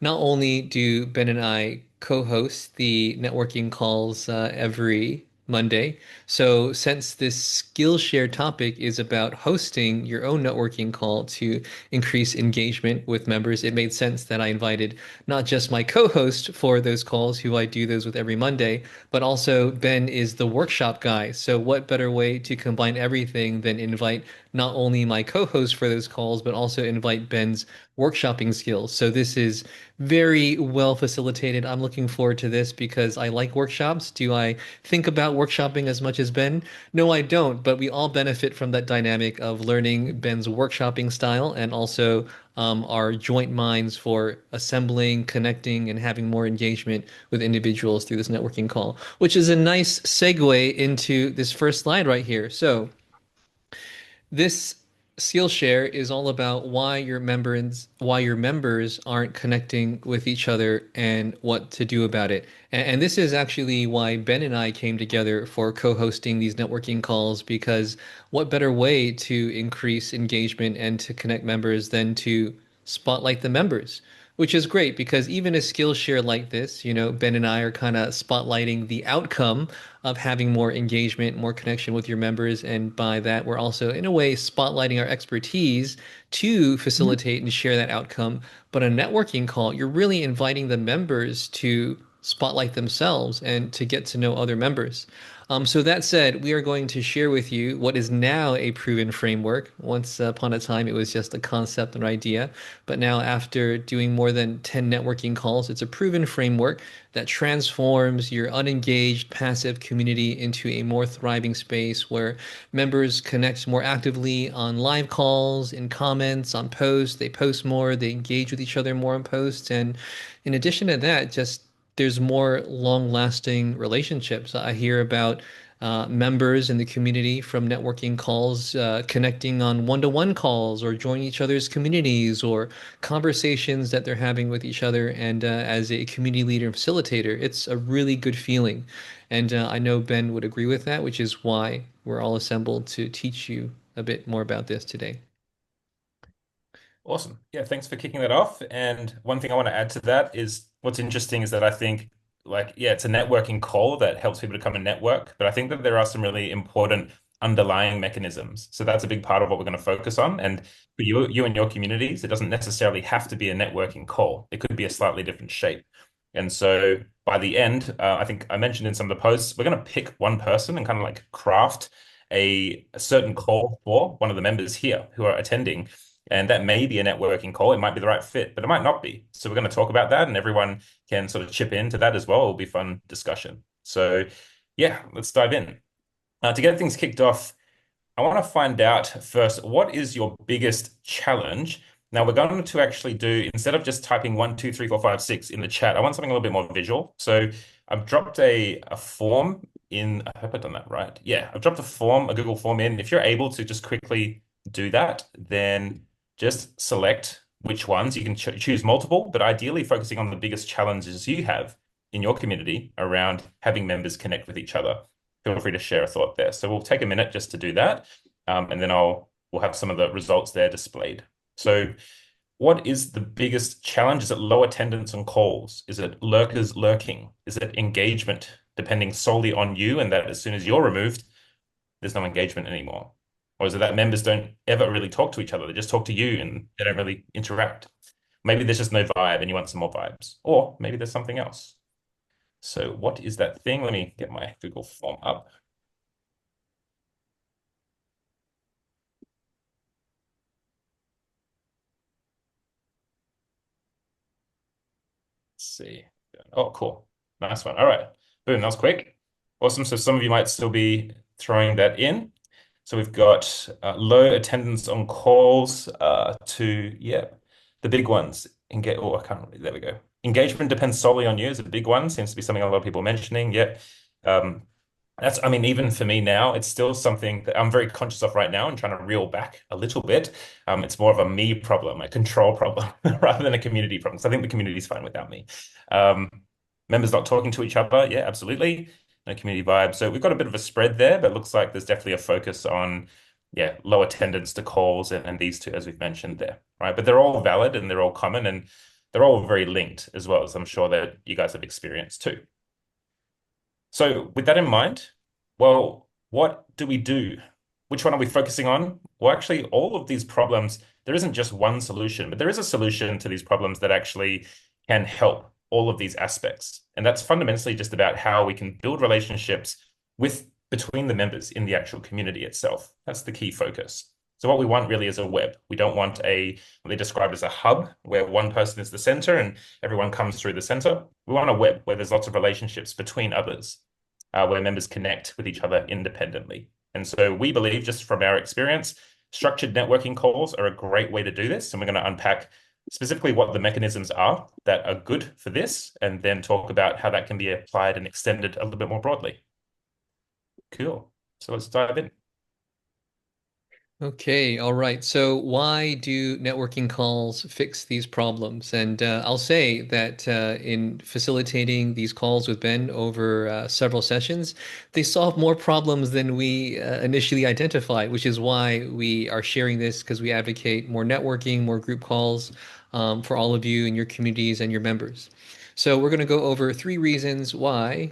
Not only do Ben and I co-host the networking calls every Monday, so since this Skillshare topic is about hosting your own networking call to increase engagement with members, it made sense that I invited not just my co-host for those calls, who I do those with every Monday, but also Ben is the workshop guy. So what better way to combine everything than invite not only my co-host for those calls, but also invite Ben's workshopping skills. So this is very well facilitated. I'm looking forward to this because I like workshops. Do I think about workshopping as much as Ben? No, I don't, but we all benefit from that dynamic of learning Ben's workshopping style and also our joint minds for assembling, connecting, and having more engagement with individuals through this networking call, which is a nice segue into this first slide right here. So, this Skillshare is all about why your members aren't connecting with each other and what to do about it. And this is actually why Ben and I came together for co-hosting these networking calls, because what better way to increase engagement and to connect members than to spotlight the members? Which is great because even a Skillshare like this, Ben and I are kind of spotlighting the outcome of having more engagement, more connection with your members. And by that, we're also, in a way, spotlighting our expertise to Mhm. facilitate and share that outcome. But a networking call, you're really inviting the members to spotlight themselves and to get to know other members. So that said, we are going to share with you what is now a proven framework. Once upon a time, it was just a concept and idea, but now after doing more than 10 networking calls, it's a proven framework that transforms your unengaged, passive community into a more thriving space where members connect more actively on live calls, in comments, on posts. They post more, they engage with each other more on posts. And in addition to that, just there's more long-lasting relationships. I hear about members in the community from networking calls connecting on one-to-one calls or joining each other's communities or conversations that they're having with each other. And as a community leader and facilitator, it's a really good feeling. And I know Ben would agree with that, which is why we're all assembled to teach you a bit more about this today. Awesome. Yeah, thanks for kicking that off. And one thing I want to add to that is what's interesting is that I think, like, yeah, it's a networking call that helps people to come and network, but I think that there are some really important underlying mechanisms. So that's a big part of what we're going to focus on. And for you and your communities, it doesn't necessarily have to be a networking call. It could be a slightly different shape. And so by the end, I think I mentioned in some of the posts, we're going to pick one person and kind of like craft a certain call for one of the members here who are attending. And that may be a networking call. It might be the right fit, but it might not be. So we're going to talk about that, and everyone can sort of chip into that as well. It'll be fun discussion. So yeah, let's dive in. To get things kicked off, I want to find out first, what is your biggest challenge? Now we're going to actually do, instead of just typing 1, 2, 3, 4, 5, 6 in the chat, I want something a little bit more visual. So I've dropped a form in, I hope I've done that right. Yeah, I've dropped a form, a Google form in. If you're able to just quickly do that, then just select which ones. You can choose multiple, but ideally focusing on the biggest challenges you have in your community around having members connect with each other. Feel free to share a thought there. So we'll take a minute just to do that, and then we'll have some of the results there displayed. So, what is the biggest challenge? Is it low attendance on calls? Is it lurkers lurking? Is it engagement depending solely on you, and that as soon as you're removed, there's no engagement anymore? Or is it that members don't ever really talk to each other? They just talk to you and they don't really interact. Maybe there's just no vibe and you want some more vibes. Or maybe there's something else. So what is that thing? Let me get my Google form up. Let's see. Oh, cool. Nice one. All right. Boom, that was quick. Awesome. So some of you might still be throwing that in. So we've got low attendance on calls to, yeah, the big ones. Oh, I can't remember. There we go. Engagement depends solely on you is a big one. Seems to be something a lot of people are mentioning. Yeah. Um, I mean, even for me now, it's still something that I'm very conscious of right now and trying to reel back a little bit. It's more of a me problem, a control problem, rather than a community problem. So I think the community's fine without me. Um, Members not talking to each other, yeah, absolutely. No community vibe. So we've got a bit of a spread there, but it looks like there's definitely a focus on, yeah, low attendance to calls and these two, as we've mentioned there, right? But they're all valid and they're all common. And they're all very linked as well, as I'm sure that you guys have experienced too. So with that in mind, well, what do we do? Which one are we focusing on? Well, actually, all of these problems, there isn't just one solution, but there is a solution to these problems that actually can help all of these aspects. And that's fundamentally just about how we can build relationships with between the members in the actual community itself. That's the key focus. So what we want really is a web. We don't want what they describe as a hub where one person is the center and everyone comes through the center. We want a web where there's lots of relationships between others, where members connect with each other independently. And so we believe, just from our experience, structured networking calls are a great way to do this. And we're going to unpack specifically what the mechanisms are that are good for this, and then talk about how that can be applied and extended a little bit more broadly. Cool. So let's dive in. Okay, all right. So why do networking calls fix these problems? And I'll say that in facilitating these calls with Ben over several sessions, they solve more problems than we initially identified, which is why we are sharing this because we advocate more networking, more group calls for all of you and your communities and your members. So we're going to go over three reasons why,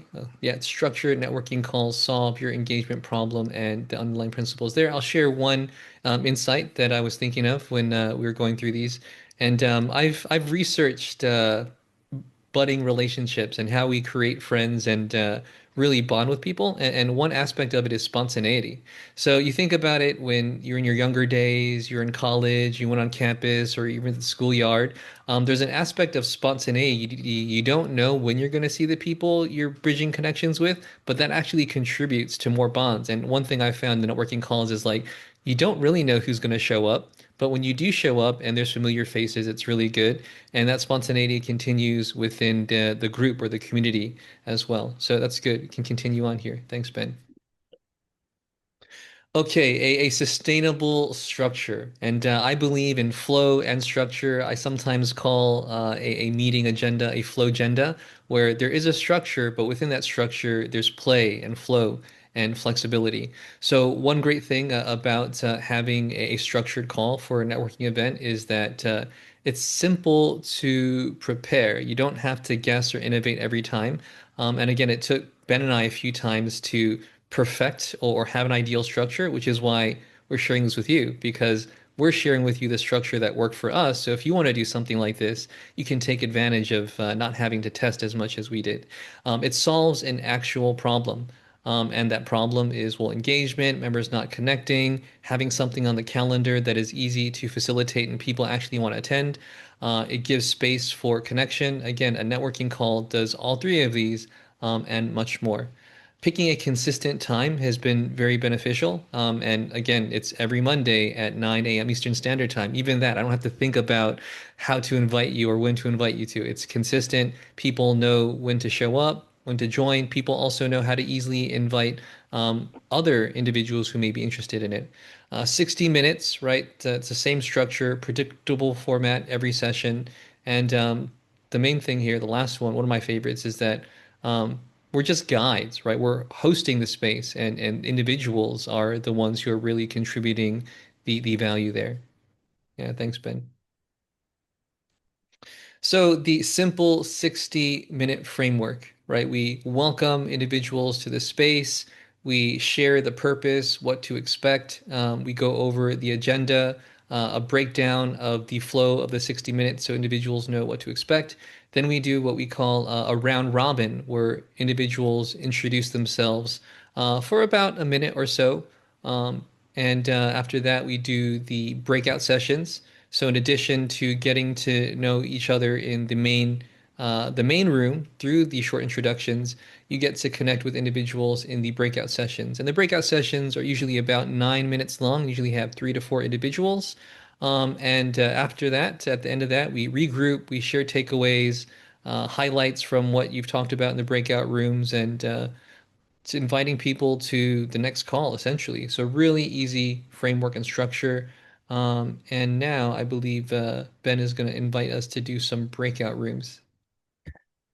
structured networking calls solve your engagement problem and the underlying principles there. I'll share one insight that I was thinking of when we were going through these, and I've researched budding relationships and how we create friends and really bond with people. And one aspect of it is spontaneity. So you think about it when you're in your younger days, you're in college, you went on campus, or even the schoolyard. There's an aspect of spontaneity. You don't know when you're going to see the people you're bridging connections with, but that actually contributes to more bonds. And one thing I found in networking calls is like you don't really know who's going to show up. But when you do show up and there's familiar faces, it's really good. And that spontaneity continues within the group or the community as well. So that's good. We can continue on here. Thanks, Ben. Okay, a sustainable structure. And I believe in flow and structure. I sometimes call a meeting agenda a flow agenda, where there is a structure, but within that structure, there's play and flow and flexibility. So one great thing about having a structured call for a networking event is that it's simple to prepare. You don't have to guess or innovate every time. And again, it took Ben and I a few times to perfect or have an ideal structure, which is why we're sharing this with you because we're sharing with you the structure that worked for us. So if you want to do something like this, you can take advantage of not having to test as much as we did. It solves an actual problem. And that problem is, well, engagement, members not connecting, having something on the calendar that is easy to facilitate and people actually want to attend. It gives space for connection. Again, a networking call does all three of these and much more. Picking a consistent time has been very beneficial. And again, it's every Monday at 9 a.m. Eastern Standard Time. Even that, I don't have to think about how to invite you or when to invite you to. It's consistent. People know when to show up, when to join. People also know how to easily invite other individuals who may be interested in it. 60 minutes, right? It's the same structure, predictable format every session. And the main thing here, the last one of my favorites, is that we're just guides, right? We're hosting the space, and individuals are the ones who are really contributing the value there. Yeah, thanks, Ben. So the simple 60-minute framework, right? We welcome individuals to the space. We share the purpose, what to expect. We go over the agenda, a breakdown of the flow of the 60 minutes so individuals know what to expect. Then we do what we call a round robin, where individuals introduce themselves for about a minute or so. And after that, we do the breakout sessions. So in addition to getting to know each other in the main room through the short introductions, you get to connect with individuals in the breakout sessions. And the breakout sessions are usually about 9 minutes long, usually have 3 to 4 individuals. And after that, at the end of that, we regroup, we share takeaways, highlights from what you've talked about in the breakout rooms, and it's inviting people to the next call, essentially. So really easy framework and structure. And now I believe Ben is going to invite us to do some breakout rooms.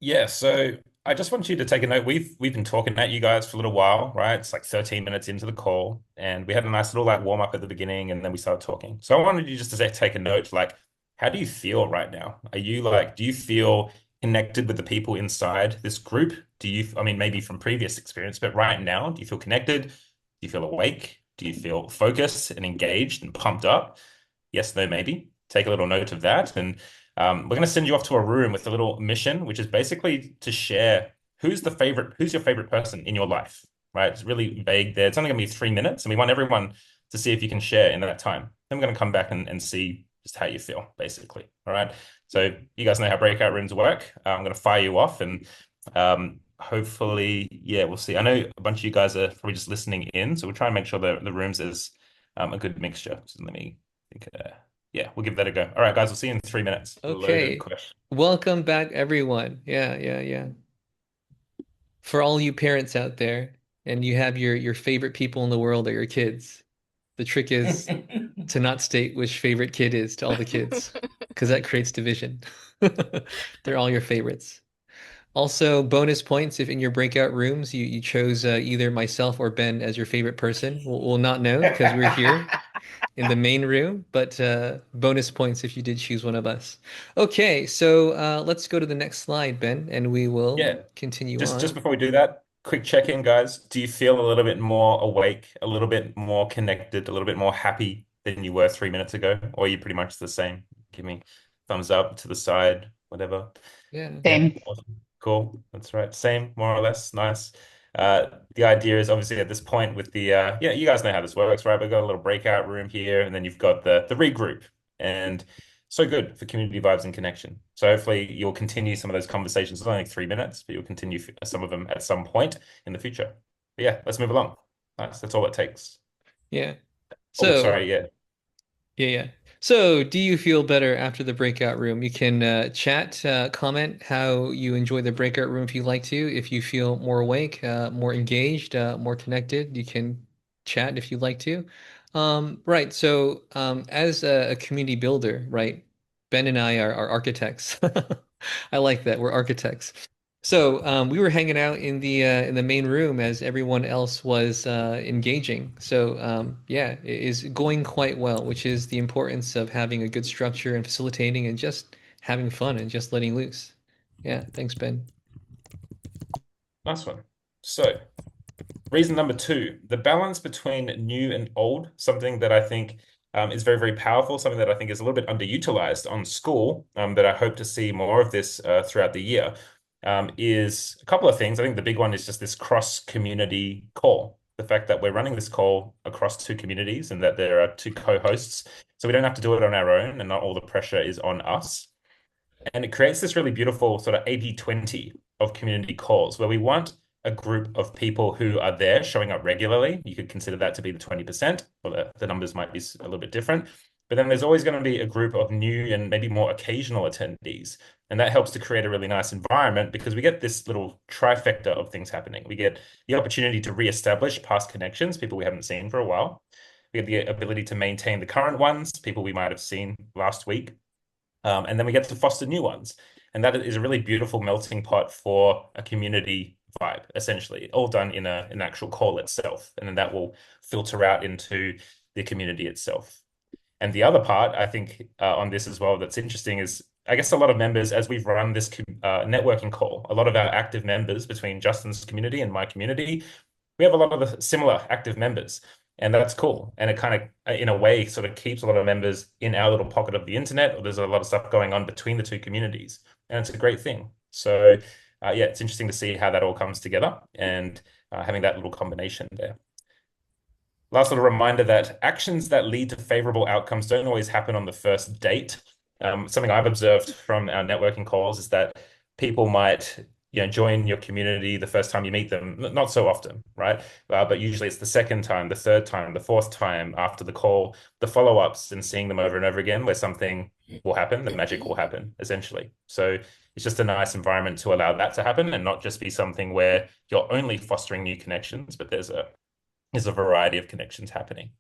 Yeah, so I just want you to take a note. We've been talking at you guys for a little while, right? It's like 13 minutes into the call, and we had a nice little like warm up at the beginning, and then we started talking. So I wanted you just to take a note, like How do you feel right now? Are you like, do you feel connected with the people inside this group? Do you, I mean, maybe from previous experience, but right now, do you feel connected? Do you feel awake? Do you feel focused and engaged and pumped up? Yes, no, maybe. Take a little note of that. And we're going to send you off to a room with a little mission, which is basically to share who's your favorite person in your life, right? It's really vague there. It's only going to be 3 minutes, and we want everyone to see if you can share in that time. Then we're going to come back and see just how you feel, basically. All right. So you guys know how breakout rooms work. I'm going to fire you off and hopefully, yeah, we'll see. I know a bunch of you guys are probably just listening in, so we'll try and make sure the rooms is a good mixture. So let me think. Yeah, we'll give that a go. All right, guys, we'll see you in 3 minutes. Loaded Okay. question. Welcome back, everyone. Yeah, yeah, yeah. For all you parents out there, and you have your favorite people in the world are your kids. The trick is to not state which favorite kid is to all the kids, because that creates division. They're all your favorites. Also, bonus points if in your breakout rooms you chose either myself or Ben as your favorite person. We'll not know because we're here in the main room, but bonus points if you did choose one of us. Okay, so let's go to the next slide, Ben, and we will Yeah, continue just on. before we do that, quick check-in, guys. Do you feel a little bit more awake, a little bit more connected, a little bit more happy than you were 3 minutes ago? Or are you pretty much the same? Give me thumbs up to the side, whatever. Yeah. Yeah, Same. awesome. Cool. That's right. Same, more or less. Nice. The idea is obviously at this point with the yeah, you guys know how this works, right? We've got a little breakout room here, and then you've got the regroup. And so good for community vibes and connection. So hopefully you'll continue some of those conversations. It's only 3 minutes, but you'll continue some of them at some point in the future. But yeah, let's move along. Nice. That's all it takes. Yeah. Oh, So sorry. Yeah. yeah, yeah. So, do you feel better after the breakout room? You can chat, comment how you enjoy the breakout room if you like to. If you feel more awake, more engaged, more connected, you can chat if you'd like to. Right. So, as a community builder, right, Ben and I are architects. I like that. We're architects. So we were hanging out in the main room as everyone else was engaging. So yeah, it is going quite well, which is the importance of having a good structure and facilitating and just having fun and just letting loose. Yeah, thanks, Ben. Nice one. So, reason number two, the balance between new and old, something that I think is very, very powerful, something that I think is a little bit underutilized on school, that I hope to see more of this throughout the year, is a couple of things. I think the big one is just this cross-community call. The fact that we're running this call across two communities and that there are two co-hosts, so we don't have to do it on our own and not all the pressure is on us. And it creates this really beautiful sort of 80-20 of community calls where we want a group of people who are there showing up regularly. You could consider that to be the 20%, or the numbers might be a little bit different. But then there's always going to be a group of new and maybe more occasional attendees. And that helps to create a really nice environment because we get this little trifecta of things happening. We get the opportunity to reestablish past connections, people we haven't seen for a while. We have the ability to maintain the current ones, people we might have seen last week. And then we get to foster new ones. And that is a really beautiful melting pot for a community vibe, essentially, all done in an actual call itself. And then that will filter out into the community itself. And the other part, I think, on this as well, that's interesting is I guess a lot of members, as we've run this networking call, a lot of our active members between Justin's community and my community, we have a lot of the similar active members. And that's cool. And it kind of, in a way, sort of keeps a lot of members in our little pocket of the internet, or there's a lot of stuff going on between the two communities. And it's a great thing. So, yeah, it's interesting to see how that all comes together and having that little combination there. Last little reminder that actions that lead to favorable outcomes don't always happen on the first date. Something I've observed from our networking calls is that people might join your community the first time you meet them, not so often, right? But usually it's the second time, the third time, the fourth time after the call, the follow-ups and seeing them over and over again where something will happen, the magic will happen, essentially. So it's just a nice environment to allow that to happen and not just be something where you're only fostering new connections, but there's a variety of connections happening.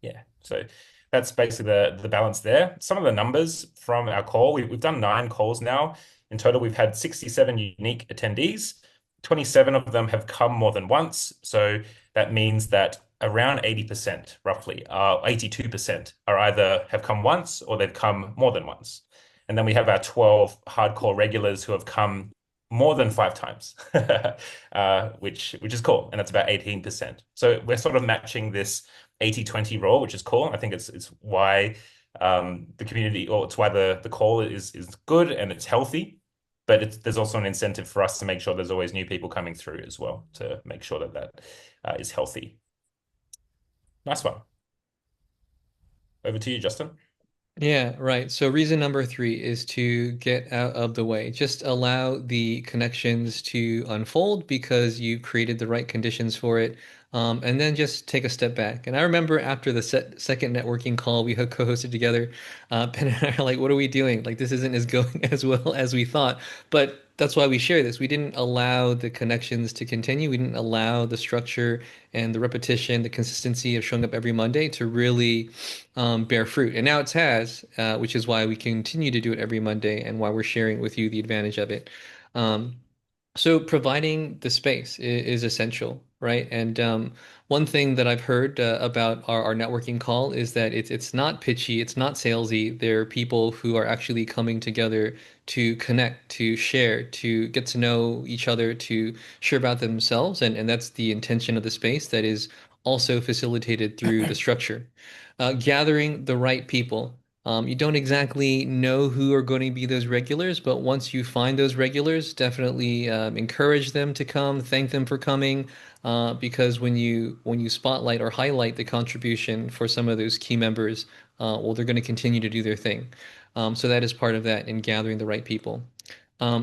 Yeah, so that's basically the balance there. Some of the numbers from our call, we've done 9 calls now. In total, we've had 67 unique attendees. 27 of them have come more than once. So that means that around 80%, roughly, 82% are either have come once or they've come more than once. And then we have our 12 hardcore regulars who have come more than 5 times, which is cool. And that's about 18%. So we're sort of matching this 80-20 rule, which is cool. I think it's why the community, or it's why the call is good and it's healthy. But there's also an incentive for us to make sure there's always new people coming through as well to make sure that is healthy. Nice one. Over to you, Justin. Yeah, right. So reason number three is to get out of the way. Just allow the connections to unfold because you created the right conditions for it. And then just take a step back. And I remember after the second networking call we had co-hosted together, Ben and I are like, what are we doing? Like this isn't as going as well as we thought. But that's why we share this. We didn't allow the connections to continue. We didn't allow the structure and the repetition, the consistency of showing up every Monday to really bear fruit. And now it has, which is why we continue to do it every Monday and why we're sharing with you the advantage of it. Um, so providing the space is essential, right? And one thing that I've heard about our networking call is that it's not pitchy, it's not salesy. There are people who are actually coming together to connect, to share, to get to know each other, to share about themselves, and that's the intention of the space that is also facilitated through the structure. Gathering the right people. You don't exactly know who are going to be those regulars, but once you find those regulars, definitely encourage them to come, thank them for coming, because when you spotlight or highlight the contribution for some of those key members, well, they're going to continue to do their thing. So that is part of that in gathering the right people.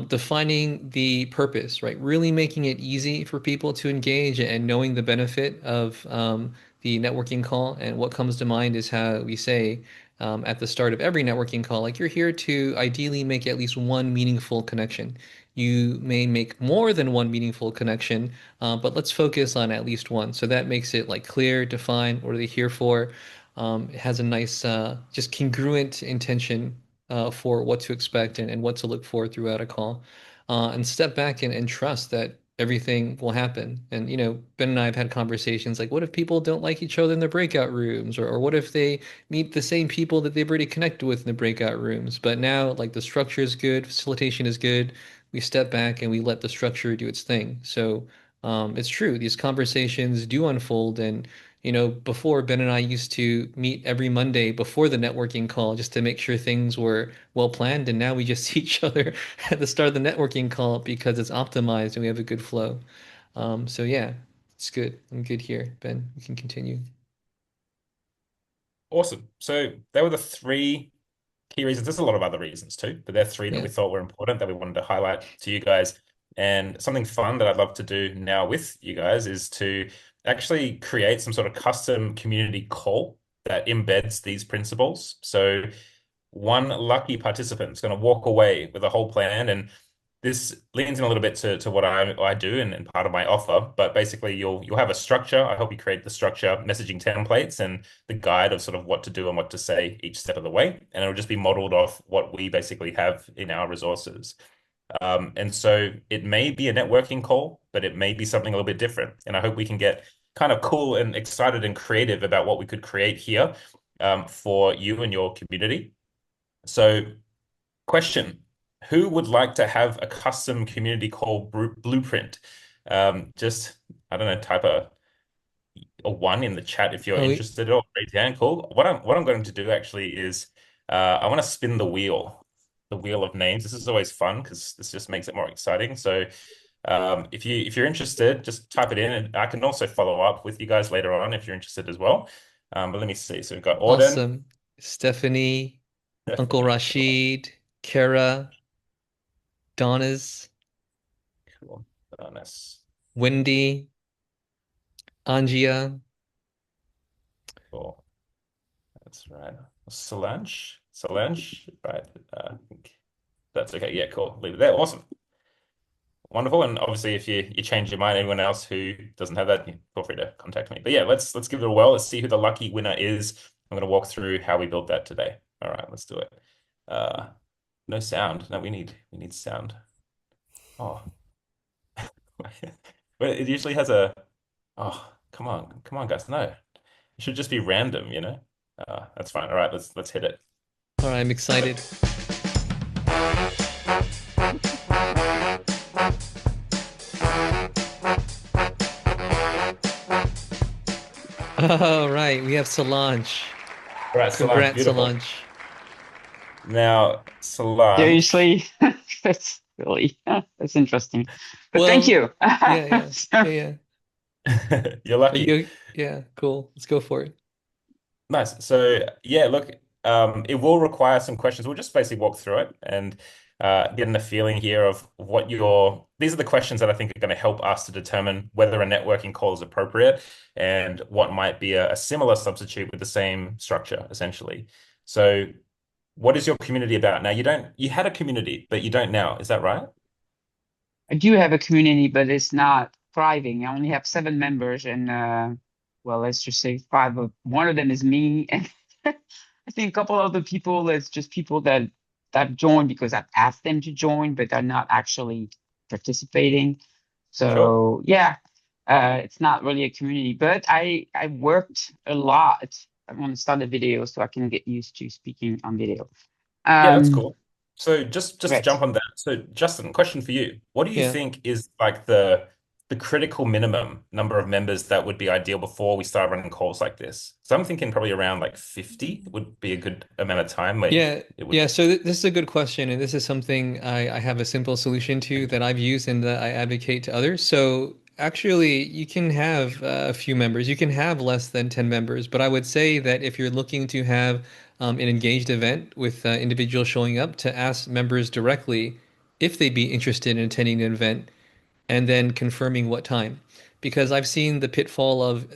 Defining the purpose, right? Really making it easy for people to engage and knowing the benefit of the networking call. And what comes to mind is how we say at the start of every networking call, like you're here to ideally make at least one meaningful connection. You may make more than one meaningful connection, but let's focus on at least one. So that makes it like clear, defined, what are they here for? It has a nice, just congruent intention for what to expect and what to look for throughout a call. And step back and trust that everything will happen. And, Ben and I have had conversations like, what if people don't like each other in the breakout rooms? Or what if they meet the same people that they've already connected with in the breakout rooms? But now, like, the structure is good, facilitation is good. We step back and we let the structure do its thing. So, it's true. These conversations do unfold, and before Ben and I used to meet every Monday before the networking call just to make sure things were well planned. And now we just see each other at the start of the networking call because it's optimized and we have a good flow. So yeah, it's good. I'm good here. Ben, you can continue. Awesome. So there were the three key reasons. There's a lot of other reasons too, but there are three that Yeah. we thought were important that we wanted to highlight to you guys. And something fun that I'd love to do now with you guys is to actually create some sort of custom community call that embeds these principles. So one lucky participant is going to walk away with a whole plan. And this leans in a little bit to what I do and part of my offer. But basically, you'll have a structure. I help you create the structure, messaging templates, and the guide of sort of what to do and what to say each step of the way. And it'll just be modeled off what we basically have in our resources. And so it may be a networking call, but it may be something a little bit different. And I hope we can get kind of cool and excited and creative about what we could create here for you and your community. So, question, who would like to have a custom community call blueprint? Just, I don't know, type a one in the chat if you're Oh, interested or raise your hand. Cool. What I'm going to do actually is I want to spin the wheel of names. This is always fun because this just makes it more exciting. So if you're interested, just type it in, and I can also follow up with you guys later on if you're interested as well. But let me see. So we've got Auden. awesome. Stephanie, Uncle Rashid, Kara, Donna's, Cool. Nice. Wendy, Angia. Cool. That's right. Solange, right? I think that's okay. Yeah, cool. Leave it there. Awesome. Wonderful. And obviously, if you change your mind, anyone else who doesn't have that, feel free to contact me. But yeah, let's give it a whirl. Let's see who the lucky winner is. I'm going to walk through how we built that today. All right, let's do it. Uh, no sound. No, we need sound. Oh, but it usually has a. Oh. Come on, guys. No, it should just be random, you know? That's fine. All right, let's hit it. All right, I'm excited. All right, we have Solange. All right, Solange, Congrats, beautiful. Solange. Now, Solange, Seriously, that's really that's interesting. But thank Well, you. yeah, yeah, So, yeah, yeah. you're Are lucky. you? Yeah, cool. Let's go for it. Nice. So yeah, look, it will require some questions. We'll just basically walk through it and getting a feeling here of what your these are the questions that I think are going to help us to determine whether a networking call is appropriate and what might be a similar substitute with the same structure, essentially. So what is your community about? Now you had a community, but you don't now. Is that right? I do have a community, but it's not thriving. I only have 7 members, and well, let's just say five of one of them is me, and I think a couple other people. It's just people that joined because I've asked them to join, but they're not actually participating. Sure. So yeah, it's not really a community. But I worked a lot. I want to start a video so I can get used to speaking on video. Yeah, that's Um, cool. So just to great. jump on that. So Justin, question for you. What do you Yeah. think is like the critical minimum number of members that would be ideal before we start running calls like this? So I'm thinking probably around like 50 would be a good amount of time where Yeah, it would. yeah. So this is a good question, and this is something I have a simple solution to that I've used and that I advocate to others. So actually, you can have a few members. You can have less than 10 members, but I would say that if you're looking to have an engaged event with individuals showing up, to ask members directly if they'd be interested in attending an event and then confirming what time. Because I've seen the pitfall of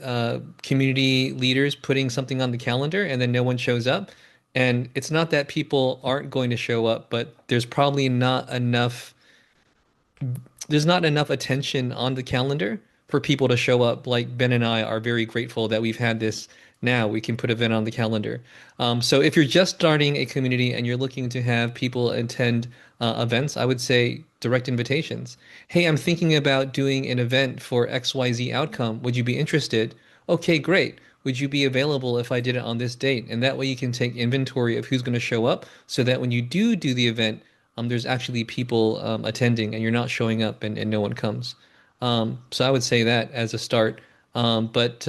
community leaders putting something on the calendar and then no one shows up. And it's not that people aren't going to show up, but there's not enough attention on the calendar for people to show up. Like Ben and I are very grateful that we've had this now. We can put an event on the calendar. So if you're just starting a community and you're looking to have people attend events, I would say direct invitations. Hey, I'm thinking about doing an event for XYZ outcome. Would you be interested? Okay, great. Would you be available if I did it on this date? And that way you can take inventory of who's going to show up so that when you do the event, there's actually people attending and you're not showing up and no one comes. So I would say that as a start. But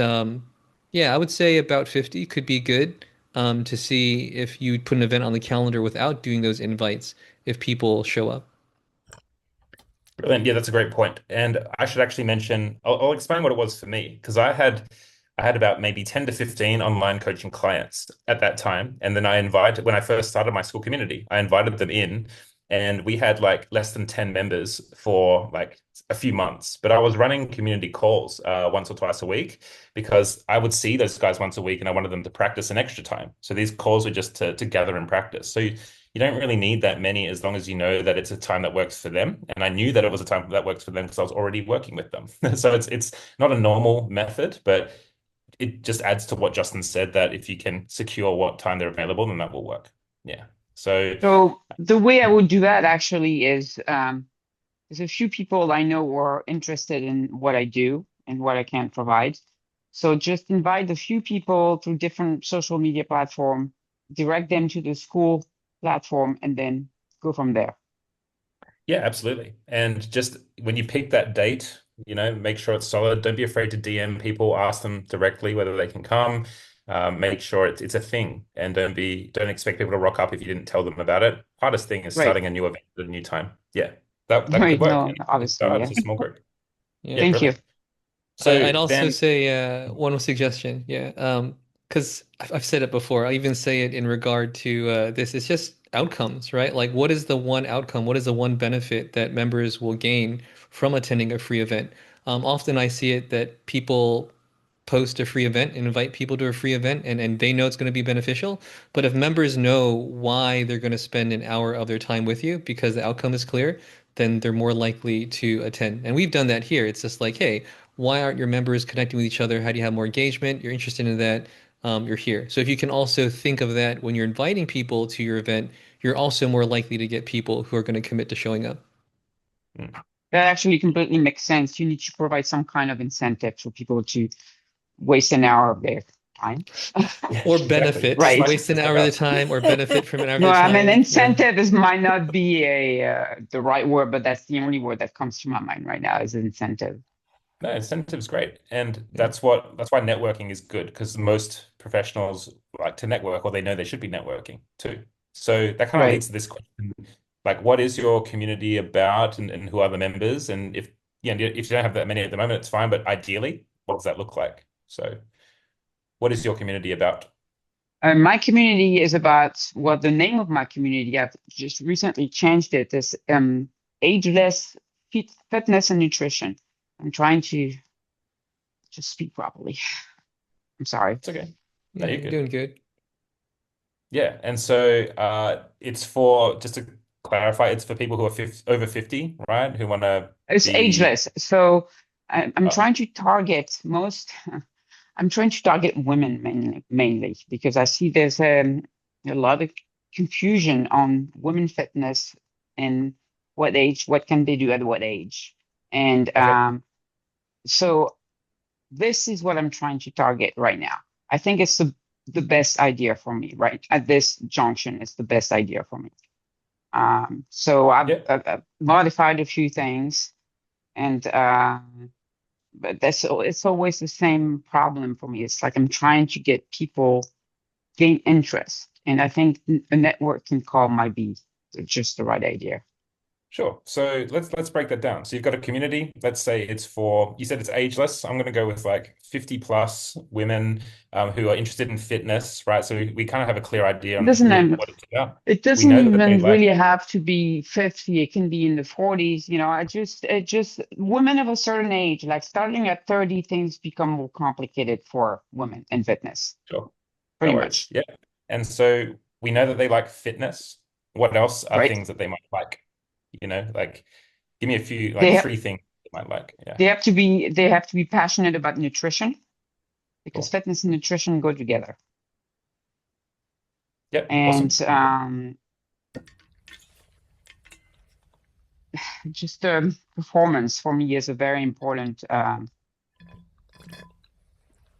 yeah, I would say about 50 could be good to see if you put an event on the calendar without doing those invites, if people show up. Brilliant. Yeah, that's a great point. And I should actually mention, I'll explain what it was for me because I had about maybe 10 to 15 online coaching clients at that time. And then when I first started my school community, I invited them in and we had like less than 10 members for like a few months. But I was running community calls once or twice a week because I would see those guys once a week and I wanted them to practice an extra time. So these calls were just to gather and practice. So you don't really need that many as long as you know that it's a time that works for them. And I knew that it was a time that works for them because I was already working with them. So it's not a normal method, but it just adds to what Justin said that if you can secure what time they're available, then that will work. Yeah. So So the way I would do that actually is there's a few people I know who are interested in what I do and what I can provide. So just invite a few people through different social media platform, direct them to the school platform, and then go from there. yeah, absolutely. And just when you pick that date, make sure it's solid. Don't be afraid to DM people, ask them directly whether they can come. Make sure it's a thing, and don't expect people to rock up if you didn't tell them about it. Hardest thing is Right. starting a new event at a new time. Yeah, that could Right. work. No, And you can obviously, start yeah. as a small group. Yeah, Yeah. Thank you. brilliant. So I'd also then, say one suggestion, yeah, because I've said it before. I even say it in regard to this. It's just outcomes, right? Like, what is the one outcome? What is the one benefit that members will gain from attending a free event? Often I see it that people post a free event and invite people to a free event and they know it's going to be beneficial. But if members know why they're going to spend an hour of their time with you because the outcome is clear, then they're more likely to attend. And we've done that here. It's just like, hey, why aren't your members connecting with each other? How do you have more engagement? You're interested in that. You're here. So if you can also think of that when you're inviting people to your event, you're also more likely to get people who are going to commit to showing up. mm. That actually completely makes sense. You need to provide some kind of incentive for people to waste an hour of their time. Yeah, Or exactly. benefit, Just Right. like waste an just like hour of the us. time or benefit from an hour of Well, the I mean, time. Yeah. incentive is might not be the right word, but that's the only word that comes to my mind right now is incentive. No, incentive's great. And Yeah. that's why networking is good, because most professionals like to network, or they know they should be networking too. So that kind of Right. leads to this question, like what is your community about, and who are the members? And if if you don't have that many at the moment, it's fine, but ideally, what does that look like? So what is your community about? My community is about, well, the name of my community, I've just recently changed it, is ageless fitness and nutrition. I'm trying to just speak properly. I'm sorry. It's okay. No, Yeah, you're you're good. doing good. Yeah, and so it's for, just to clarify, it's for people who are 50, over 50, right? Who want to It's be ageless. So I'm uh, trying to target I'm trying to target women mainly because I see there's a lot of confusion on women fitness and what age, what can they do at what age. And okay, so this is what I'm trying to target right now. I think it's the best idea for me, right? At this junction, it's the best idea for me. So yeah, I've modified a few things, and but it's always the same problem for me. It's like I'm trying to get people gain interest, and I think a networking call might be just the right idea. sure. So let's break that down. So you've got a community. Let's say it's for, you said it's ageless. I'm going to go with like 50 plus women who are interested in fitness, right? So we kind of have a clear idea It on doesn't who even what it's about. it We doesn't know that they even like, really have to be 50. It can be in the 40s. It just women of a certain age, like starting at 30, things become more complicated for women in fitness, sure, no pretty worries. much, Yeah. And so we know that they like fitness. What else are right? things that they might like? Like give me a few, like They have three things they might like. Yeah, they have to be passionate about nutrition because cool. fitness and nutrition go together. Yep, And awesome. just performance for me is a very important.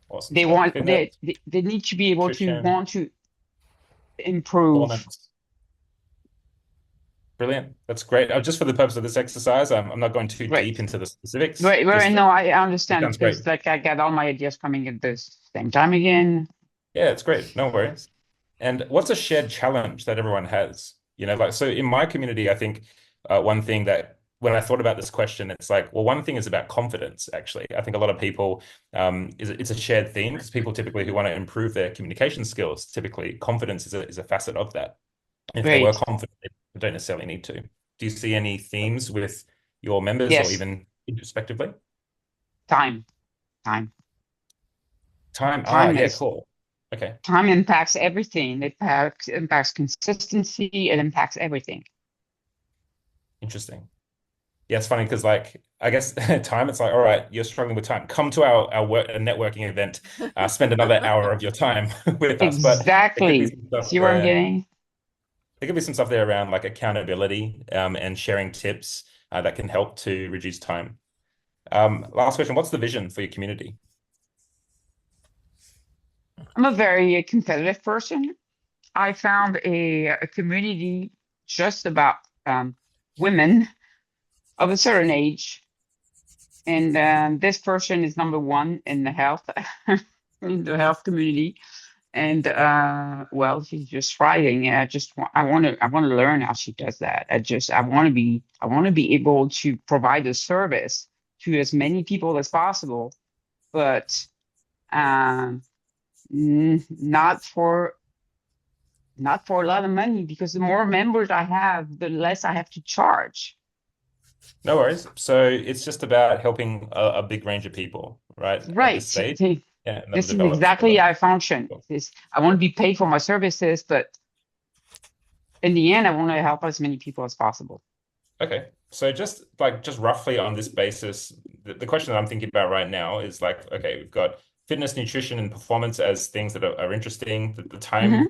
Awesome They stuff. want Fitness, they need to be able to nutrition, want to improve. performance. Brilliant. That's great. Just for the purpose of this exercise, I'm not going too Right. deep into the specifics. Right, right. Just No, I it understand sounds great. because like I got all my ideas coming at the same time again. Yeah, it's great. No worries. And what's a shared challenge that everyone has? Like, so in my community, I think one thing that when I thought about this question, it's like, well, one thing is about confidence, actually. I think a lot of people, it's a shared theme because people typically who want to improve their communication skills, typically confidence is a facet of that. If they were Right. confident, they don't necessarily need to. Do you see any themes with your members or Yes. even introspectively? Time. Time. Time. Ah, Time yeah, is cool. Okay, time impacts everything. It impacts consistency. It impacts everything. interesting. Yeah, it's funny because like I guess time, it's like, all right, you're struggling with time. Come to our work networking event, spend another hour of your time with us. But there could be Exactly. some stuff See where I'm there. getting? There could be some stuff there around like accountability and sharing tips that can help to reduce time. Last question, what's the vision for your community? I'm a very competitive person. I found a community just about women of a certain age, and this person is number one in the health in the health community. And well, she's just thriving. And I want to learn how she does that. I want to be able to provide a service to as many people as possible, but um, not for a lot of money because the more members I have, the less I have to charge. No worries. So it's just about helping a big range of people, right? At Right. this stage. Yeah, and that'll This is develop exactly further. how I function. Cool. I want to be paid for my services, but in the end, I want to help as many people as possible. Okay. So just roughly on this basis, the question that I'm thinking about right now is like, okay, we've got fitness, nutrition, and performance as things that are interesting. The Hmm. time,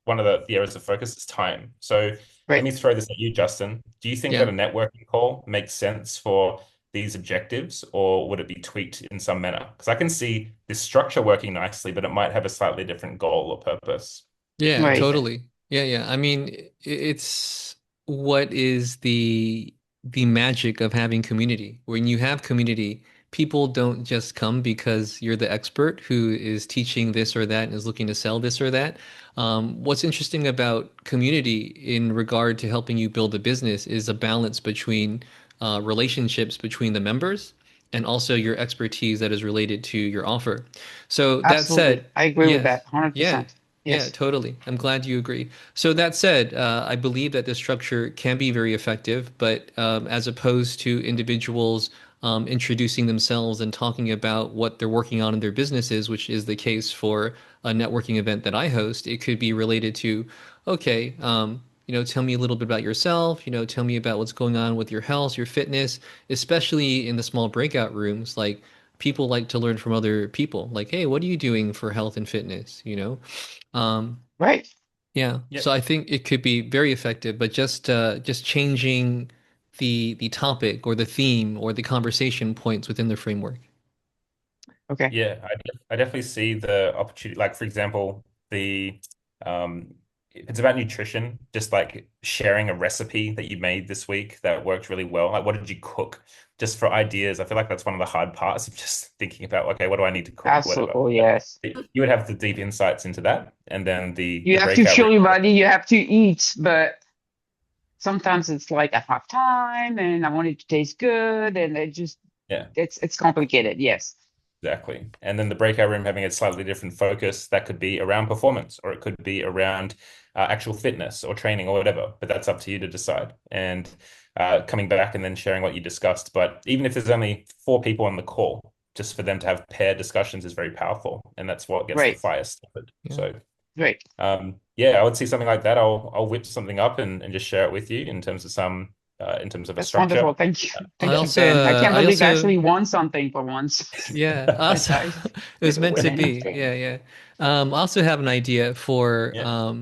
one of the areas of focus is time. So let Right. me throw this at you, Justin. Do you think that Yeah. a networking call makes sense for these objectives, or would it be tweaked in some manner? Because I can see this structure working nicely, but it might have a slightly different goal or purpose. Yeah, What do you Right. think? totally. Yeah, yeah. I mean, it's what is the magic of having community. When you have community, people don't just come because you're the expert who is teaching this or that and is looking to sell this or that. What's interesting about community in regard to helping you build a business is a balance between relationships between the members and also your expertise that is related to your offer. So that Absolutely. said, I agree with yes, that yeah. 100%. Yeah, Yes. totally. I'm glad you agree. So that said, I believe that this structure can be very effective, but as opposed to individuals introducing themselves and talking about what they're working on in their businesses, which is the case for a networking event that I host, it could be related to, okay, tell me a little bit about yourself, tell me about what's going on with your health, your fitness, especially in the small breakout rooms. Like people like to learn from other people. Like, hey, what are you doing for health and fitness? Um, Right. yeah, so Yep. I think it could be very effective, but just changing the topic or the theme or the conversation points within the framework. Okay. Yeah, I definitely see the opportunity. Like, for example, the if it's about nutrition, just like sharing a recipe that you made this week that worked really well. Like, what did you cook? Just for ideas. I feel like that's one of the hard parts of just thinking about, okay, what do I need to cook? Absolutely. Whatever. Oh, yes. You would have the deep insights into that, and then the You have to breakout room. fuel your body, you have to eat, but sometimes it's like I have time and I want it to taste good and it just Yeah. it's complicated. Yes. Exactly. And then the breakout room having a slightly different focus that could be around performance or it could be around actual fitness or training or whatever. But that's up to you to decide. And coming back and then sharing what you discussed. But even if there's only four people on the call, just for them to have paired discussions is very powerful. And that's what gets the Right. fire started. Yeah. So Right. yeah, I would see something like that. I'll whip something up and just share it with you in terms of a That's structure. wonderful. Thank you. I Thank you, also, Ben. I can't I believe I also, actually won something for once. yeah, also, I it was never meant win to be. anything. Yeah, yeah. I also have an idea Yeah.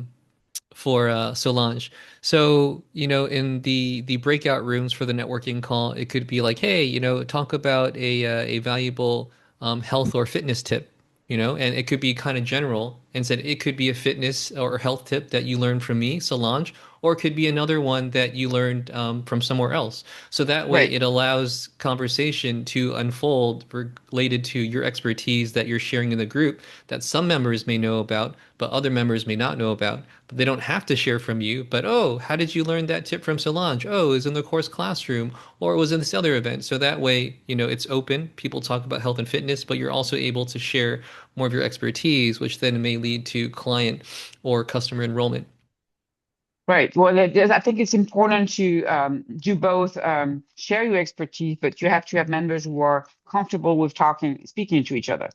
for Solange. So, in the breakout rooms for the networking call, it could be like, hey, talk about a valuable health or fitness tip, and it could be kind of general and said it could be a fitness or health tip that you learned from me, Solange, or it could be another one that you learned from somewhere else. So that way Right. it allows conversation to unfold related to your expertise that you're sharing in the group that some members may know about, but other members may not know about. But they don't have to share from you. But oh, how did you learn that tip from Solange? Oh, it was in the course classroom or it was in this other event. So that way, it's open. People talk about health and fitness, but you're also able to share more of your expertise, which then may lead to client or customer enrollment. Right. Well, I think it's important to do both, share your expertise, but you have to have members who are comfortable with speaking to each other.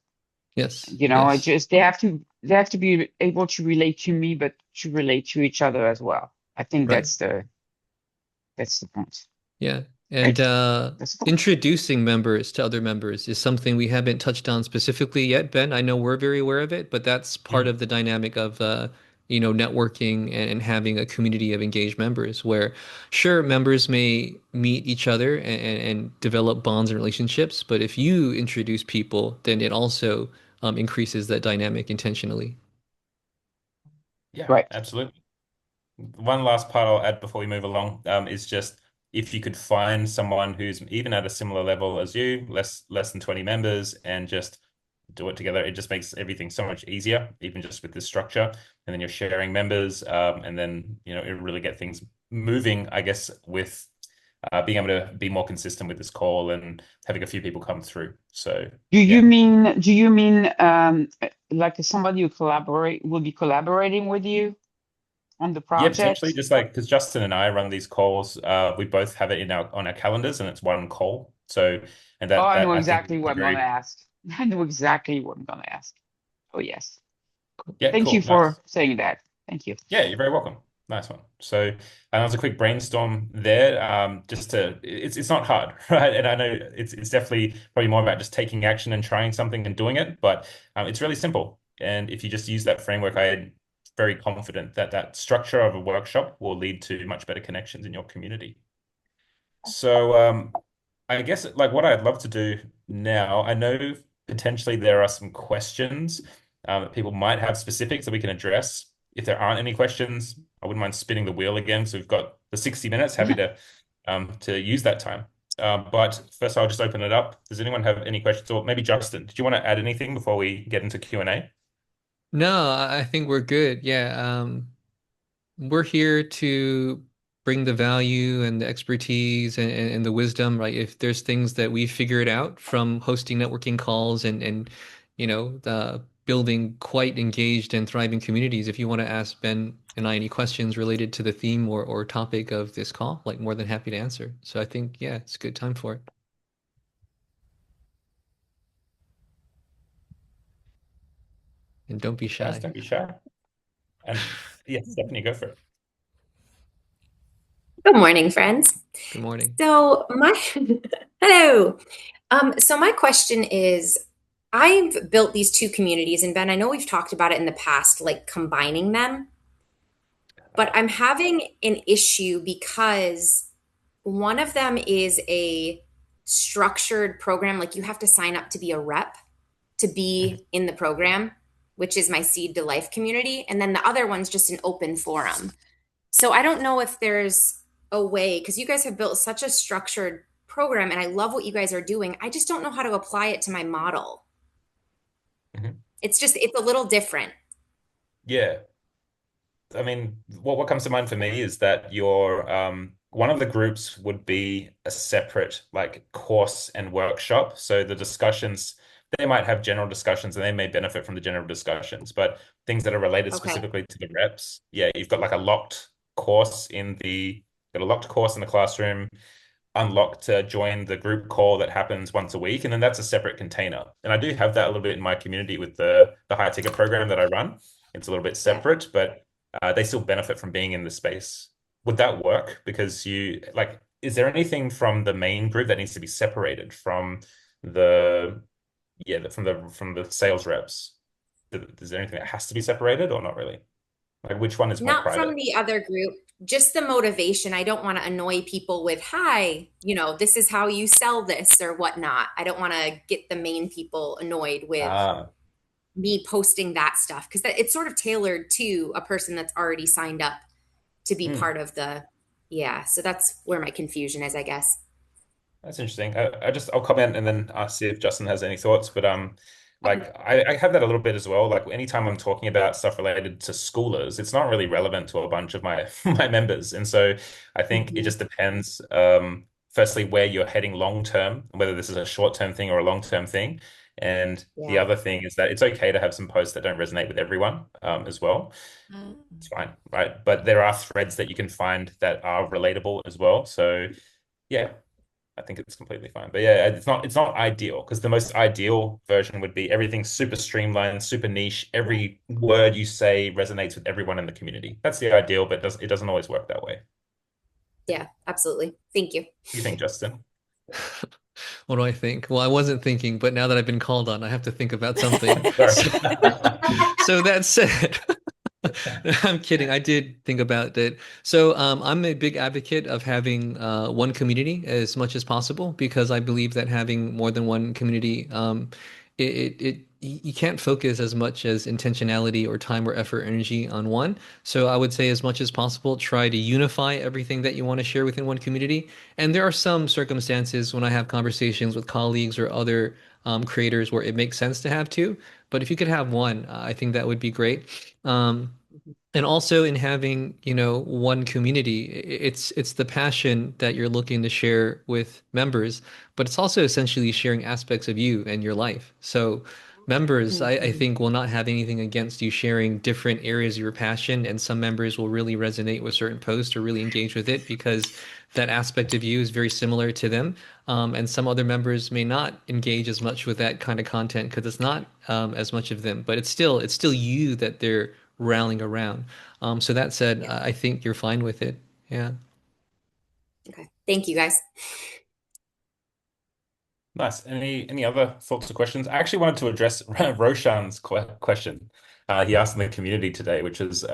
Yes, It yes, just they have to be able to relate to me, but to relate to each other as well. I think right. that's the point. Yeah. And Right. That's cool. introducing members to other members is something we haven't touched on specifically yet, Ben. I know we're very aware of it, but that's part Mhm. of the dynamic of networking and having a community of engaged members where sure members may meet each other and develop bonds and relationships, but if you introduce people, then it also increases that dynamic intentionally. Yeah, Right. absolutely. One last part I'll add before we move along is just if you could find someone who's even at a similar level as you, less than 20 members, and just do it together, it just makes everything so much easier, even just with this structure. And then you're sharing members, and then it really get things moving, I guess, with being able to be more consistent with this call and having a few people come through. So yeah. Do you mean like somebody you collaborate will be collaborating with you on the Yeah, potentially project? just like because Justin and I run these calls, we both have it in our on our calendars and it's one call. So and Oh, that I know that I think exactly would be what I'm gonna very ask. I know exactly what I'm gonna ask. Oh, yes. yeah, Thank you cool, for nice. saying that. Thank you. Yeah, you're very welcome. Nice one. So that was a quick brainstorm there. Just to it's not hard, right? And I know it's definitely probably more about just taking action and trying something and doing it, but it's really simple. And if you just use that framework I very confident that that structure of a workshop will lead to much better connections in your community. So I guess like what I'd love to do now, I know potentially there are some questions that people might have specifics that we can address. If there aren't any questions, I wouldn't mind spinning the wheel again. So we've got the 60 minutes, happy to use that time. But first I'll just open it up. Does anyone have any questions? Or maybe Justin, did you want to add anything before we get into Q&A? No, I think we're good. Yeah. We're here to bring the value and the expertise and the wisdom, right? If there's things that we figured out from hosting networking calls and building quite engaged and thriving communities, if you want to ask Ben and I any questions related to the theme or topic of this call, like more than happy to answer. So I think, yeah, it's a good time for it. And don't be Guys, shy. don't be shy. And yes, Stephanie, go for it. Good morning, friends. Good morning. So my hello. So my question is, I've built these two communities, and Ben, I know we've talked about it in the past, like combining them, but I'm having an issue because one of them is a structured program, like you have to sign up to be a rep to be in the program, which is my Seed to Life community, and then the other one's just an open forum. So I don't know if there's a way, because you guys have built such a structured program and I love what you guys are doing. I just don't know how to apply it to my model. Mhm. It's a little different. Yeah. I mean, what comes to mind for me is that your one of the groups would be a separate like course and workshop. So the discussions, they might have general discussions and they may benefit from the general discussions, but things that are related Okay. specifically to the reps, yeah, you've got like a locked course got a locked course in the classroom, unlocked to join the group call that happens once a week, and then that's a separate container. And I do have that a little bit in my community with the high ticket program that I run. It's a little bit Yeah. separate, but they still benefit from being in the space. Would that work? Because is there anything from the main group that needs to be separated from the from the sales reps? Is there anything that has to be separated or not really? Like which one is more Not from private? the other group, just the motivation. I don't want to annoy people with, hi, this is how you sell this or whatnot. I don't want to get the main people annoyed with Ah, me posting that stuff because it's sort of tailored to a person that's already signed up to be hmm. part of yeah. So that's where my confusion is, I guess. That's interesting. I'll comment and then I'll see if Justin has any thoughts. But Okay. like I have that a little bit as well. Like anytime I'm talking about stuff related to schoolers, it's not really relevant to a bunch of my my members. And so I think it Mhm. just depends, firstly, where you're heading long term, whether this is a short term thing or a long term thing. And the Yeah. other thing is that it's okay to have some posts that don't resonate with everyone, as well. It's fine, right? But there are threads that you can find that are relatable as well. So yeah, I think it's completely fine. But yeah, it's not ideal because the most ideal version would be everything super streamlined, super niche. Every word you say resonates with everyone in the community. That's the ideal, but it doesn't always work that way. Yeah, absolutely. Thank you. What do you think, Justin? What do I think? Well, I wasn't thinking, but now that I've been called on, I have to think about something. Sorry. So, so that said, I'm kidding. I did think about that. So I'm a big advocate of having one community as much as possible because I believe that having more than one community, you can't focus as much as intentionality or time or effort, energy on one. So I would say as much as possible, try to unify everything that you want to share within one community. And there are some circumstances when I have conversations with colleagues or other creators where it makes sense to have two. But if you could have one, I think that would be great. And also in having, one community, it's the passion that you're looking to share with members, but it's also essentially sharing aspects of you and your life. So members, I Mhm. think will not have anything against you sharing different areas of your passion, and some members will really resonate with certain posts or really engage with it because that aspect of you is very similar to them. And some other members may not engage as much with that kind of content because it's not as much of them, but it's still you that they're rallying around. So that said, Yeah. I think you're fine with it. Yeah. Okay. Thank you, guys. Nice. Any other thoughts or questions? I actually wanted to address Roshan's question. he asked in the community today, which is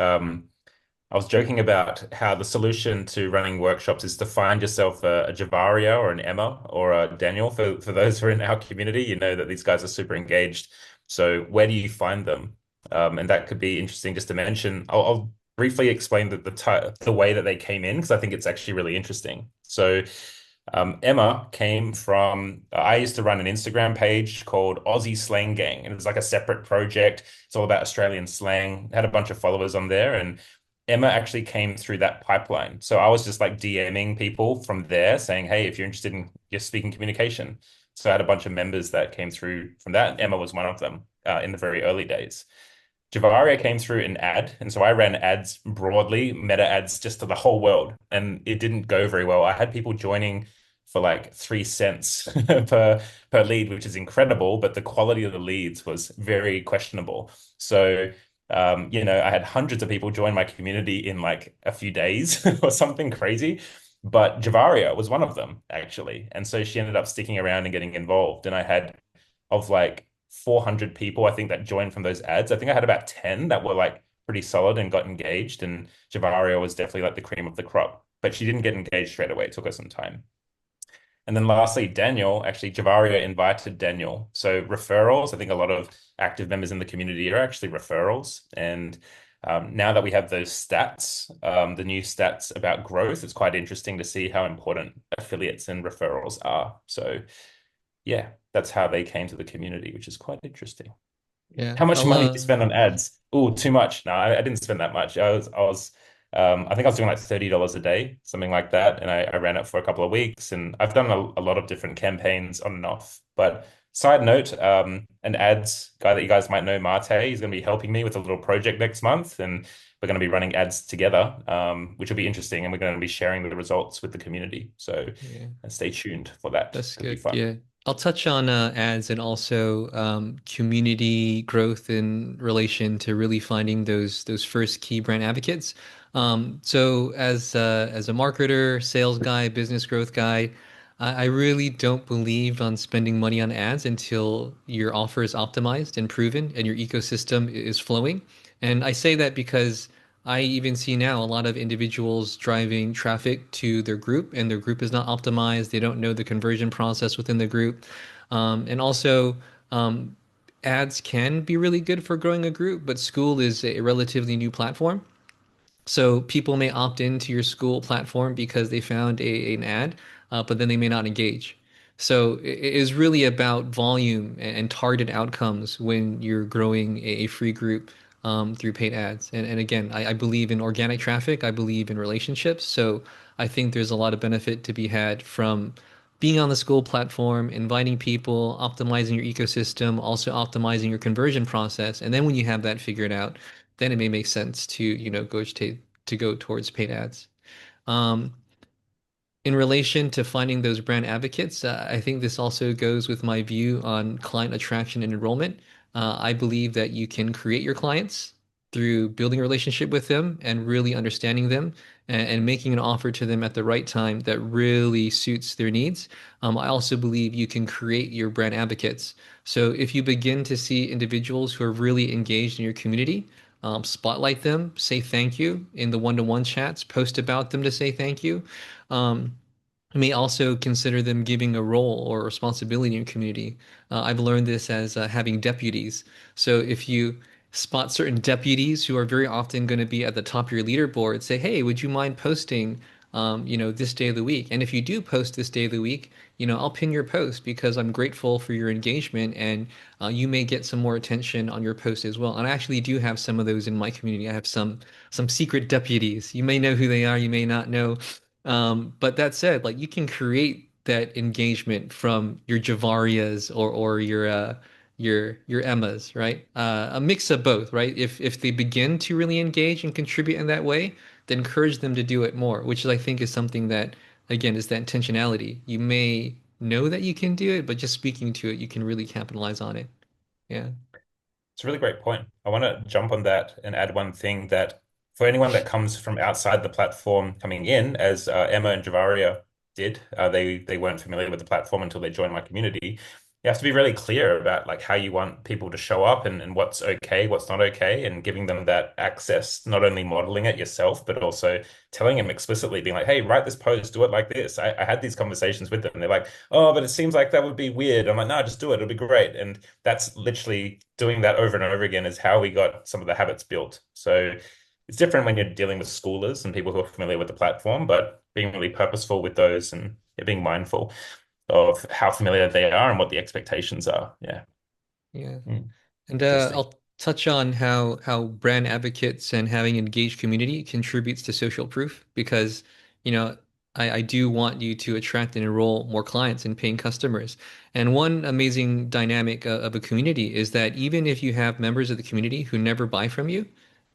I was joking about how the solution to running workshops is to find yourself a Javaria or an Emma or a Daniel. For those who are in our community, you know that these guys are super engaged. So where do you find them? And that could be interesting just to mention. I'll briefly explain the way that they came in because I think it's actually really interesting. So Emma came from, I used to run an Instagram page called Aussie Slang Gang, and it was like a separate project. It's all about Australian slang. Had a bunch of followers on there, and Emma actually came through that pipeline. So I was just like DMing people from there saying, hey, if you're interested in your speaking communication. So I had a bunch of members that came through from that. Emma was one of them in the very early days. Javaria came through an ad, and so I ran ads broadly, meta ads just to the whole world, and it didn't go very well. I had people joining for like 3 cents per lead, which is incredible, but the quality of the leads was very questionable. So, I had hundreds of people join my community in like a few days or something crazy. But Javaria was one of them, actually. And so she ended up sticking around and getting involved. And I had of like 400 people, I think, that joined from those ads. I think I had about 10 that were like pretty solid and got engaged. And Javaria was definitely like the cream of the crop, but she didn't get engaged straight away. It took her some time. And then lastly, Daniel, actually, Javaria invited Daniel. So referrals, I think a lot of active members in the community are actually referrals. And now that we have those stats, the new stats about growth, it's quite interesting to see how important affiliates and referrals are. So yeah, that's how they came to the community, which is quite interesting. Yeah. How much I'll money do you spend on ads? Oh, too much. No, I didn't spend that much. I think I was doing like $30 a day, something like that. And I ran it for a couple of weeks and I've done a lot of different campaigns on and off. But side note, an ads guy that you guys might know, Mate, he's going to be helping me with a little project next month. And we're going to be running ads together, which will be interesting. And we're going to be sharing the results with the community. So Yeah, stay tuned for that. that's It'll be good. fun. Yeah. I'll touch on ads and also community growth in relation to really finding those first key brand advocates. So as a marketer, sales guy, business growth guy, I really don't believe on spending money on ads until your offer is optimized and proven and your ecosystem is flowing. And I say that because I even see now a lot of individuals driving traffic to their group, and their group is not optimized. They don't know the conversion process within the group. And also, um, ads can be really good for growing a group, but School is a relatively new platform. So people may opt into your School platform because they found an ad, but then they may not engage. So it is really about volume and target outcomes when you're growing a free group through paid ads. And again, I believe in organic traffic. I believe in relationships. So I think there's a lot of benefit to be had from being on the School platform, inviting people, optimizing your ecosystem, also optimizing your conversion process. And then when you have that figured out, then it may make sense to, go towards paid ads. Um, in relation to finding those brand advocates, I think this also goes with my view on client attraction and enrollment. I believe that you can create your clients through building a relationship with them and really understanding them and making an offer to them at the right time that really suits their needs. I also believe you can create your brand advocates. So if you begin to see individuals who are really engaged in your community, spotlight them, say thank you in the one-to-one chats, post about them to say thank you. Um, you may also consider them giving a role or responsibility in your community. I've learned this as having deputies. So if you spot certain deputies who are very often going to be at the top of your leaderboard, say, hey, would you mind posting, this day of the week? And if you do post this day of the week, I'll pin your post because I'm grateful for your engagement and you may get some more attention on your post as well. And I actually do have some of those in my community. I have some secret deputies. You may know who they are, you may not know. But that said, like you can create that engagement from your Javarias or your Emmas, right? A mix of both, right? If they begin to really engage and contribute in that way, then encourage them to do it more, which I think is something that, again, is that intentionality. You may know that you can do it, but just speaking to it, you can really capitalize on it. Yeah. It's a really great point. I want to jump on that and add one thing that for anyone that comes from outside the platform coming in, as Emma and Javaria did, they weren't familiar with the platform until they joined my community. you have to be really clear about like how you want people to show up and what's okay, what's not okay, and giving them that access, not only modeling it yourself, but also telling them explicitly, being like, hey, write this post, do it like this. I had these conversations with them. And they're like, oh, but it seems like that would be weird. I'm like, no, just do it. It'll be great. And that's literally doing that over and over again is how we got some of the habits built. So it's different when you're dealing with schoolers and people who are familiar with the platform, but being really purposeful with those and being mindful of how familiar they are and what the expectations are. Yeah. Yeah. Mm. And Interesting. I'll touch on how brand advocates and having engaged community contributes to social proof because, you know, I do want you to attract and enroll more clients and paying customers. And one amazing dynamic of a community is that even if you have members of the community who never buy from you,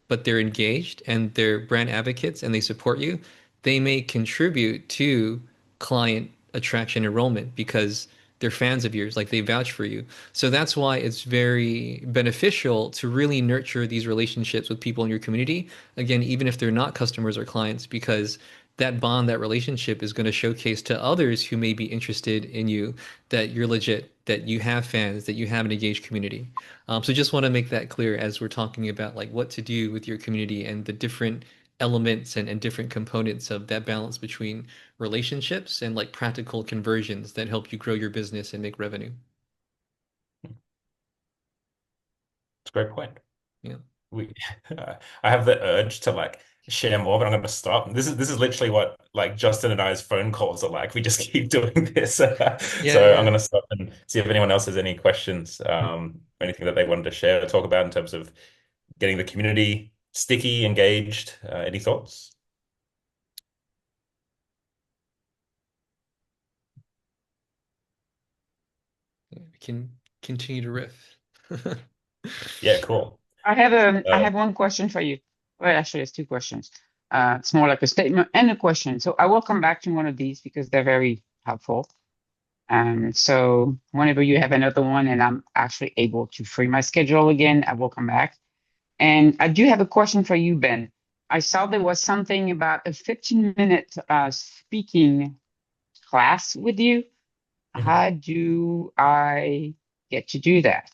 but they're engaged and they're brand advocates and they support you, they may contribute to client attraction enrollment because they're fans of yours, like they vouch for you. So that's why it's very beneficial to really nurture these relationships with people in your community. Again, even if they're not customers or clients, because that bond, that relationship is going to showcase to others who may be interested in you that you're legit, that you have fans, that you have an engaged community. So just want to make that clear as we're talking about like what to do with your community and the different elements and different components of that balance between relationships and like practical conversions that help you grow your business and make revenue. It's a great point. Yeah. We, I have the urge to like share more, but I'm going to stop. This is literally what like Justin and I's phone calls are like. We just keep doing this. Yeah, So I'm yeah. going to stop and see if anyone else has any questions, or anything that they wanted to share or talk about in terms of getting the community sticky, engaged. Any thoughts? We can continue to riff. Yeah, cool. I Uh, have one question for you. Well, actually, it's two questions. It's more like a statement and a question. So I will come back to one of these because they're very helpful. So whenever you have another one and I'm actually able to free my schedule again, I will come back. And I do have a question for you, Ben. I saw there was something about a 15-minute speaking class with you. mhm. How do I get to do that?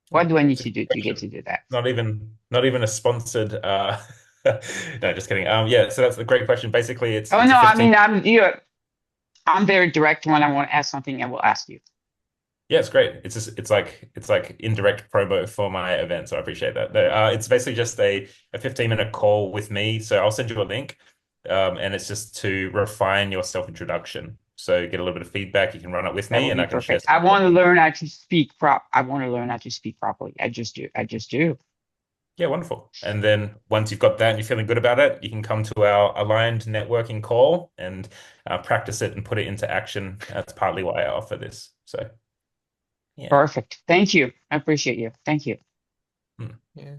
What do I need It's a to good do to get question. to do that? Not even a sponsored no, just kidding. Yeah, so that's a great question. Basically, it's Oh it's a no, I 15. mean I'm very direct. When I want to ask something, I will ask you. Yeah, it's great. It's like indirect promo for my event, so I appreciate that. It's basically just a 15-minute call with me. So I'll send you a link. And it's just to refine your self-introduction. So get a little bit of feedback. You can run it with That me would and be I can share perfect. some I want to ideas. learn how to speak I want to learn how to speak properly. I just do. I just do. Yeah, wonderful. And then once you've got that and you're feeling good about it, you can come to our aligned networking call and practice it and put it into action. That's partly why I offer this. So yeah. Perfect. Thank you. I appreciate you. Thank you. Hmm. Yeah.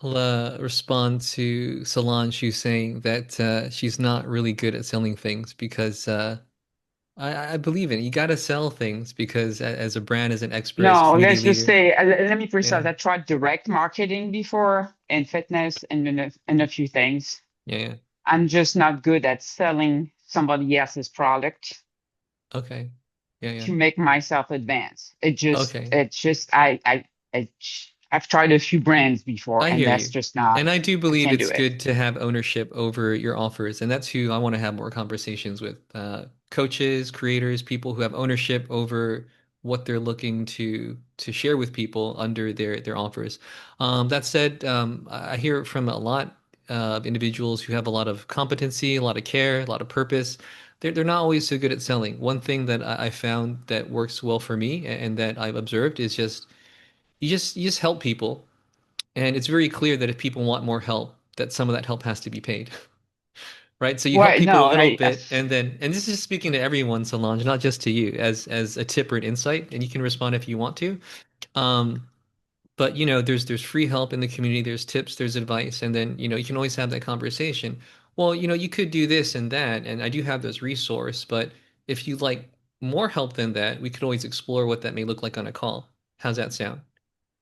I'll respond to Solange who's saying that she's not really good at selling things because I believe in it. You got to sell things because as a brand, as an expert, as No, community let's just leader, say, let me yeah, precise. I tried direct marketing before and fitness and a few things. yeah, yeah. I'm just not good at selling somebody else's product Okay, yeah, yeah. to make myself advance. Okay, It's just, I, I've tried a few brands before I and hear that's you. just not, And I do I believe can't do it's it. good to have ownership over your offers. And that's who I want to have more conversations with. Coaches, creators, people who have ownership over what they're looking to share with people under their offers. That said, I hear it from a lot of individuals who have a lot of competency, a lot of care, a lot of purpose. They're not always so good at selling. One thing that I found that works well for me and that I've observed is just you just help people and it's very clear that if people want more help, that some of that help has to be paid, right? So you help Well, people a no, little bit, and then, and this is speaking to everyone, Solange, not just to you, as a tip or an insight, and you can respond if you want to. Um, but there's free help in the community, there's tips, there's advice, and then you can always have that conversation. Well, you could do this and that, and I do have those resource, but if you like more help than that, we could always explore what that may look like on a call. How's that sound?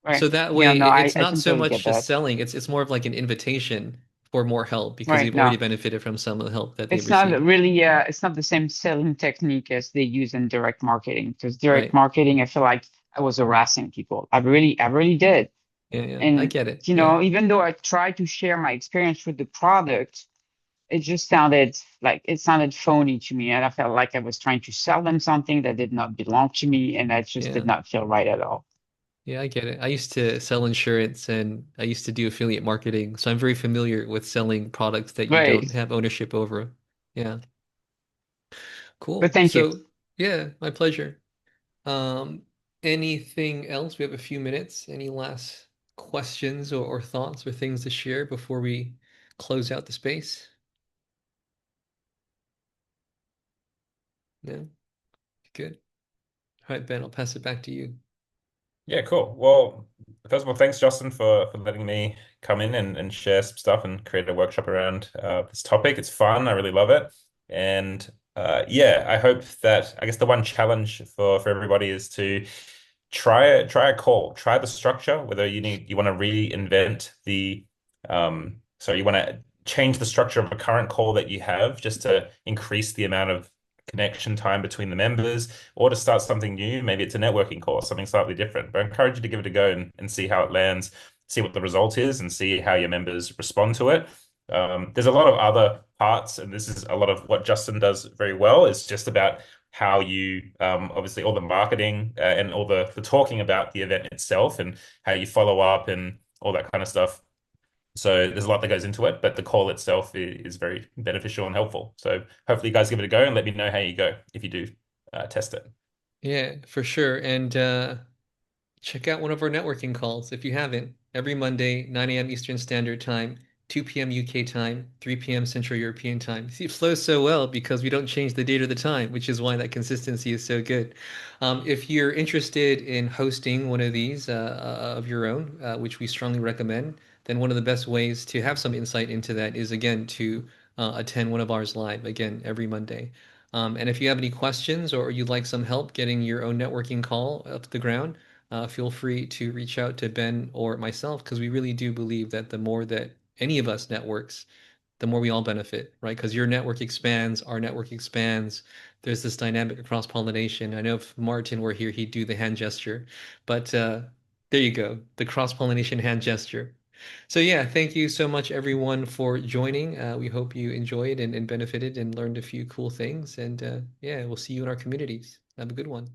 right. So that Yeah, way, no, it's I not so completely much get just that. selling, it's more of like an invitation for more help because Right they've already now, benefited from some of the help that they've it's not received. really it's not the same selling technique as they use in direct marketing. Because direct Right. marketing, I feel like I was harassing people. I really did. Yeah, yeah. I And get it. you Yeah. know, even though I tried to share my experience with the product, it just sounded like it sounded phony to me, and I felt like I was trying to sell them something that did not belong to me, and that just did Yeah. not feel right at all. Yeah, I get it. I used to sell insurance and I used to do affiliate marketing, so I'm very familiar with selling products that you Right. don't have ownership over. Yeah. But Cool. thank you. So, yeah, my pleasure. Um, Anything else? We have a few minutes. Any last questions or thoughts or things to share before we close out the space? No? Good. All right, Ben, I'll pass it back to you. Yeah, cool. Well, first of all, thanks, Justin, for letting me come in and share some stuff and create a workshop around this topic. It's fun. I really love it. And yeah, I hope that I guess the one challenge for everybody is to try a call, try the structure, whether you want to reinvent the so you want to change the structure of a current call that you have just to increase the amount of connection time between the members or to start something new. Maybe it's a networking course, something slightly different. But I encourage you to give it a go and see how it lands, see what the result is, and see how your members respond to it. There's a lot of other parts, and this is a lot of what Justin does very well. It's just about how you obviously all the marketing and all the talking about the event itself and how you follow up and all that kind of stuff. So there's a lot that goes into it, but the call itself is very beneficial and helpful. So hopefully you guys give it a go and let me know how you go if you do test it. Yeah, for sure. And check out one of our networking calls if you haven't. Every Monday, 9 a.m. Eastern Standard Time, 2 p.m. UK time, 3 p.m. Central European time. See, it flows so well because we don't change the date or the time, which is why that consistency is so good. If you're interested in hosting one of these of your own, which we strongly recommend, then one of the best ways to have some insight into that is again to attend one of ours live again every Monday. And if you have any questions or you'd like some help getting your own networking call up to the ground, feel free to reach out to Ben or myself because we really do believe that the more that any of us networks, the more we all benefit, right? Because your network expands, our network expands. There's this dynamic of cross-pollination. I know if Martin were here, he'd do the hand gesture, but there you go, the cross-pollination hand gesture. So yeah, thank you so much everyone for joining. We hope you enjoyed and benefited and learned a few cool things. And yeah, we'll see you in our communities. Have a good one.